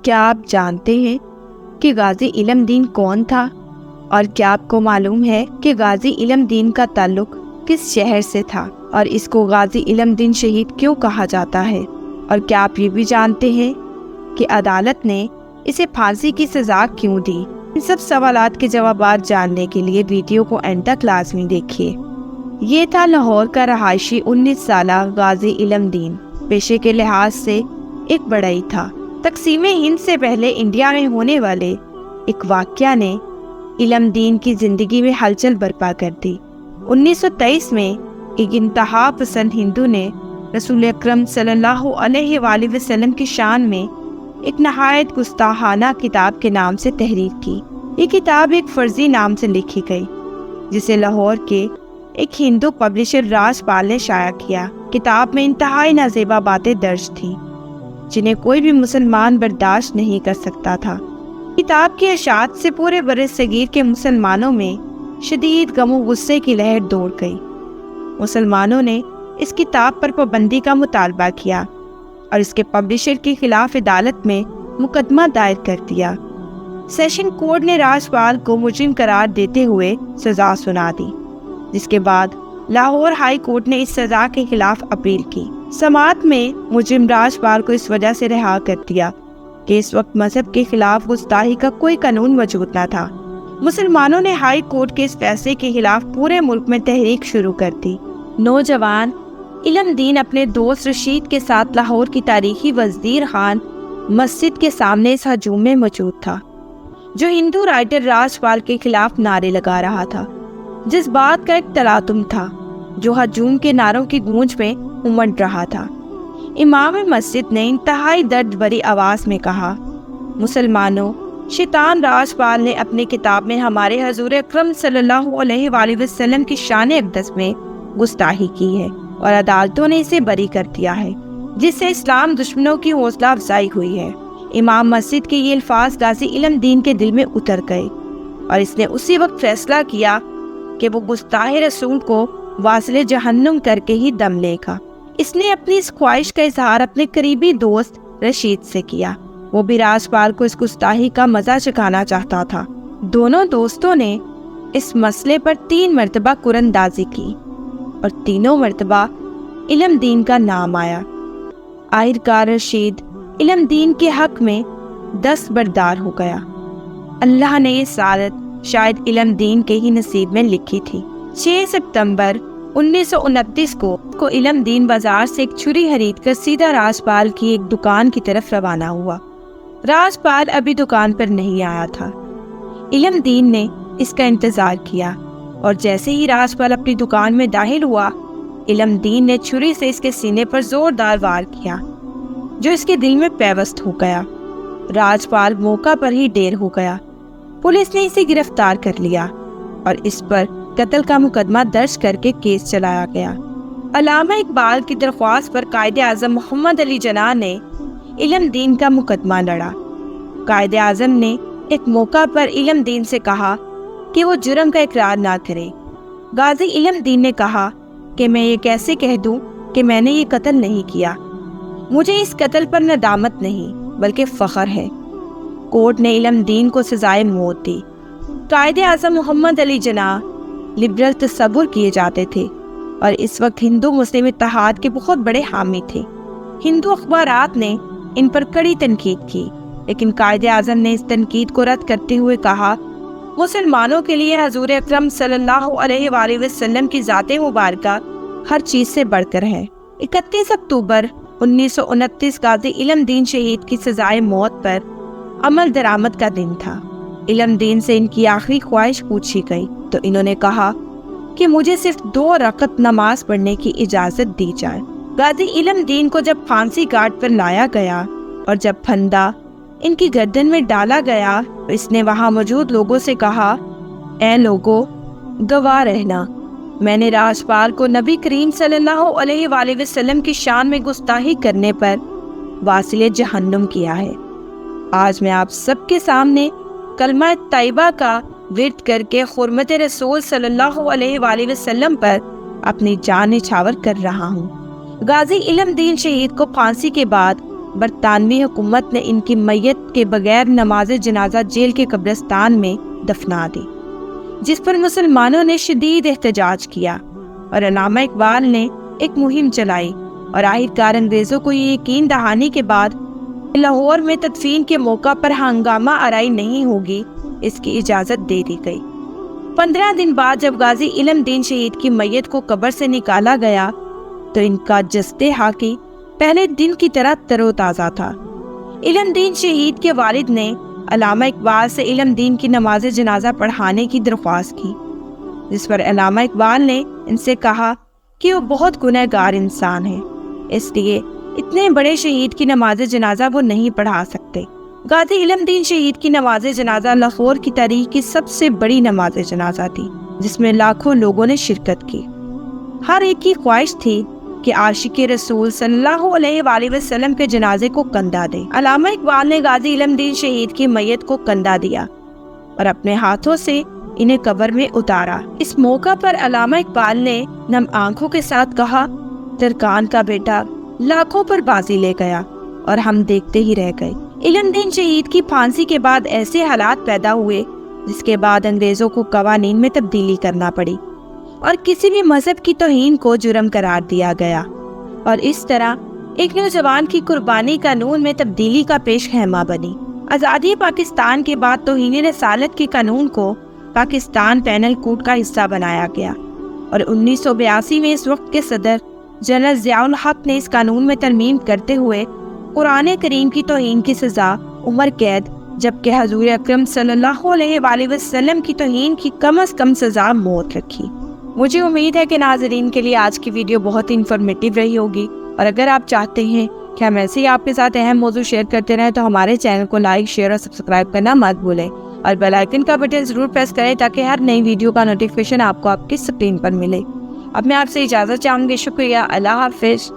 کیا آپ جانتے ہیں کہ غازی علم دین کون تھا؟ اور کیا آپ کو معلوم ہے کہ غازی علم دین کا تعلق کس شہر سے تھا اور اس کو غازی علم دین شہید کیوں کہا جاتا ہے؟ اور کیا آپ یہ بھی جانتے ہیں کہ عدالت نے اسے پھانسی کی سزا کیوں دی؟ ان سب سوالات کے جوابات جاننے کے لیے ویڈیو کو اینڈ تک لازمی دیکھیے۔ یہ تھا لاہور کا رہائشی 19 سالہ غازی علم دین۔ پیشے کے لحاظ سے ایک بڑائی تھا۔ تقسیم ہند سے پہلے انڈیا میں ہونے والے ایک واقعہ نے علم دین کی زندگی میں ہلچل برپا کر دی۔ 1923 میں ایک انتہا پسند ہندو نے رسول اکرم صلی اللہ علیہ وآلہ وسلم کی شان میں ایک نہایت گستاخانہ کتاب کے نام سے تحریر کی۔ یہ کتاب ایک فرضی نام سے لکھی گئی جسے لاہور کے ایک ہندو پبلشر راج پال نے شائع کیا۔ کتاب میں انتہائی نازیبا باتیں درج تھیں جنہیں کوئی بھی مسلمان برداشت نہیں کر سکتا تھا۔ کتاب کی اشاعت سے پورے برصغیر کے مسلمانوں میں شدید غم و غصے کی لہر دوڑ گئی۔ مسلمانوں نے اس کتاب پر پابندی کا مطالبہ کیا اور اس کے پبلشر کے خلاف عدالت میں مقدمہ دائر کر دیا۔ سیشن کورٹ نے راج پال کو مجرم قرار دیتے ہوئے سزا سنا دی، جس کے بعد لاہور ہائی کورٹ نے اس سزا کے خلاف اپیل کی۔ سماعت میں مجرم راج پال کو اس وجہ سے رہا کر دیا کہ اس وقت مذہب کے خلاف گستاخی کا کوئی قانون موجود نہ تھا۔ مسلمانوں نے ہائی کورٹ کے اس فیصلے کے خلاف پورے ملک میں تحریک شروع کر دی۔ نوجوان علم دین اپنے دوست رشید کے ساتھ لاہور کی تاریخی وزیر خان مسجد کے سامنے اس ہجوم میں موجود تھا، جو ہندو رائٹر راج پال کے خلاف نعرے لگا رہا تھا۔ جس بات کا ایک تلاطم تھا جو ہجوم کے نعروں کی گونج میں امڈ رہا تھا۔ امام مسجد نے انتہائی درد بھری آواز میں کہا، مسلمانوں، شیطان راج پال نے اپنی کتاب میں ہمارے حضور اکرم صلی اللہ علیہ وآلہ وسلم کی شان اقدس میں گستاخی کی ہے اور عدالتوں نے اسے بری کر دیا ہے، جس سے اسلام دشمنوں کی حوصلہ افزائی ہوئی ہے۔ امام مسجد کے یہ الفاظ غازی علم دین کے دل میں اتر گئے اور اس نے اسی وقت فیصلہ کیا کہ وہ گستاخ رسول کو واصل جہنم کر کے ہی دم لے گا۔ اس نے اپنی اس خواہش کا اظہار اپنے قریبی دوست رشید سے کیا۔ وہ بھی راج پال کو اس گستاخی کا مزہ چکھانا چاہتا تھا۔ دونوں دوستوں نے اس مسئلے پر 3 مرتبہ قرآن اندازی کی اور تینوں مرتبہ علم دین کا نام آیا۔ آخرکار رشید علم دین کے حق میں دستبردار ہو گیا۔ اللہ نے یہ سعادت شاید علم دین کے ہی نصیب میں لکھی تھی۔ 6 ستمبر 1929 کو علم دین بازار سے ایک چھری خرید کر سیدھا راج پال کی ایک دکان کی طرف روانہ ہوا۔ راج پال ابھی دکان پر نہیں آیا تھا۔ علم دین نے اس کا انتظار کیا اور جیسے ہی راج پال اپنی دکان میں داخل ہوا، علم دین نے چھری سے اس کے سینے پر زوردار وار کیا جو اس کے دل میں پیوست ہو گیا۔ راج پال موقع پر ہی ڈیر ہو گیا۔ پولیس نے اسے گرفتار کر لیا اور اس پر قتل کا مقدمہ درج کر کے کیس چلایا گیا۔ علامہ اقبال کی درخواست پر قائد اعظم محمد علی جناح نے علم دین کا مقدمہ لڑا۔ قائد اعظم نے ایک موقع پر علم دین سے کہا کہ وہ جرم کا اقرار نہ کرے۔ غازی علم دین نے کہا کہ میں یہ کیسے کہہ دوں کہ میں نے یہ قتل نہیں کیا، مجھے اس قتل پر ندامت نہیں بلکہ فخر ہے۔ کورٹ نے علم دین کو سزائے موت دی۔ قائد اعظم محمد علی جناح لبرل تصور کیے جاتے تھے اور اس وقت ہندو مسلم اتحاد کے بہت بڑے حامی تھے۔ ہندو اخبارات نے ان پر کڑی تنقید کی، لیکن قائد اعظم نے اس تنقید کو رد کرتے ہوئے کہا، مسلمانوں کے لیے حضور اکرم صلی اللہ علیہ وآلہ وسلم کی ذات مبارکہ ہر چیز سے بڑھ کر ہے۔ 31 اکتوبر 1929 غازی علم دین شہید کی سزائے موت پر عمل درآمد کا دن تھا۔ علم دین سے ان کی آخری خواہش پوچھی گئی تو انہوں نے کہا کہ مجھے صرف 2 رکعت نماز پڑھنے کی اجازت دی جائے۔ غازی علم دین کو جب پھانسی گھاٹ پر لایا گیا اور جب پھندا ان کی گردن میں ڈالا گیا تو اس نے وہاں موجود لوگوں سے کہا، اے لوگو، گواہ رہنا، میں نے راج پال کو نبی کریم صلی اللہ علیہ وآلہ وسلم کی شان میں گستاخی کرنے پر واصل جہنم کیا ہے۔ آج میں آپ سب کے سامنے کلمہ طیبہ کا ورد کر کے حرمت رسول صلی اللہ علیہ وآلہ وسلم پر اپنی جان نچھاور کر رہا ہوں۔ غازی علم دین شہید کو پھانسی کے بعد برطانوی حکومت نے ان کی میت کے بغیر نماز جنازہ جیل کے قبرستان میں دفنا دی، جس پر مسلمانوں نے شدید احتجاج کیا اور علامہ اقبال نے ایک مہم چلائی اور آخرکار انگریزوں کو یہ یقین دہانی کے بعد لاہور میں تدفین کے موقع پر ہنگامہ آرائی نہیں ہوگی، اس کی اجازت دے دی گئی۔ 15 دن بعد جب غازی علم دین شہید کی میت کو قبر سے نکالا گیا تو ان کا جسد حاکی پہلے دن کی طرح تر و تازہ تھا۔ علم دین شہید کے والد نے علامہ اقبال سے علم دین کی نماز جنازہ پڑھانے کی درخواست کی، جس پر علامہ اقبال نے ان سے کہا کہ وہ بہت گنہگار انسان ہے، اس لیے اتنے بڑے شہید کی نماز جنازہ وہ نہیں پڑھا سکتے۔ غازی علم دین شہید کی نماز جنازہ لاہور کی تاریخ کی سب سے بڑی نماز جنازہ تھی، جس میں لاکھوں لوگوں نے شرکت کی۔ ہر ایک کی خواہش تھی کہ عاشق رسول صلی اللہ علیہ وآلہ وسلم کے جنازے کو کندھا دے۔ علامہ اقبال نے غازی علم دین شہید کی میت کو کندھا دیا اور اپنے ہاتھوں سے انہیں قبر میں اتارا۔ اس موقع پر علامہ اقبال نے نم آنکھوں کے ساتھ کہا، ترکان کا بیٹا لاکھوں پر بازی لے گیا اور ہم دیکھتے ہی رہ گئے۔ علم دین شہید کی پھانسی کے بعد ایسے حالات پیدا ہوئے جس کے بعد انگریزوں کو قوانین میں تبدیلی کرنا پڑی اور کسی بھی مذہب کی توہین کو جرم قرار دیا گیا، اور اس طرح ایک نوجوان کی قربانی قانون میں تبدیلی کا پیش خیمہ بنی۔ آزادی پاکستان کے بعد توہین رسالت کے قانون کو پاکستان پینل کوڈ کا حصہ بنایا گیا اور 1982 میں اس وقت کے صدر جنرل ضیاء الحق نے اس قانون میں ترمیم کرتے ہوئے قرآن کریم کی توہین کی سزا عمر قید، جبکہ حضور اکرم صلی اللہ علیہ وآلہ وسلم کی توہین کی کم از کم سزا موت رکھی۔ مجھے امید ہے کہ ناظرین کے لیے آج کی ویڈیو بہت انفارمیٹیو رہی ہوگی، اور اگر آپ چاہتے ہیں کہ ہم ایسے ہی آپ کے ساتھ اہم موضوع شیئر کرتے رہیں تو ہمارے چینل کو لائک، شیئر اور سبسکرائب کرنا مت بھولیں، اور بیل آئیکن کا بٹن ضرور پریس کریں تاکہ ہر نئی ویڈیو کا نوٹیفیکیشن آپ کو آپ کی اسکرین پر ملے۔ اب میں آپ سے اجازت چاہوں گی، شکریہ، اللہ حافظ۔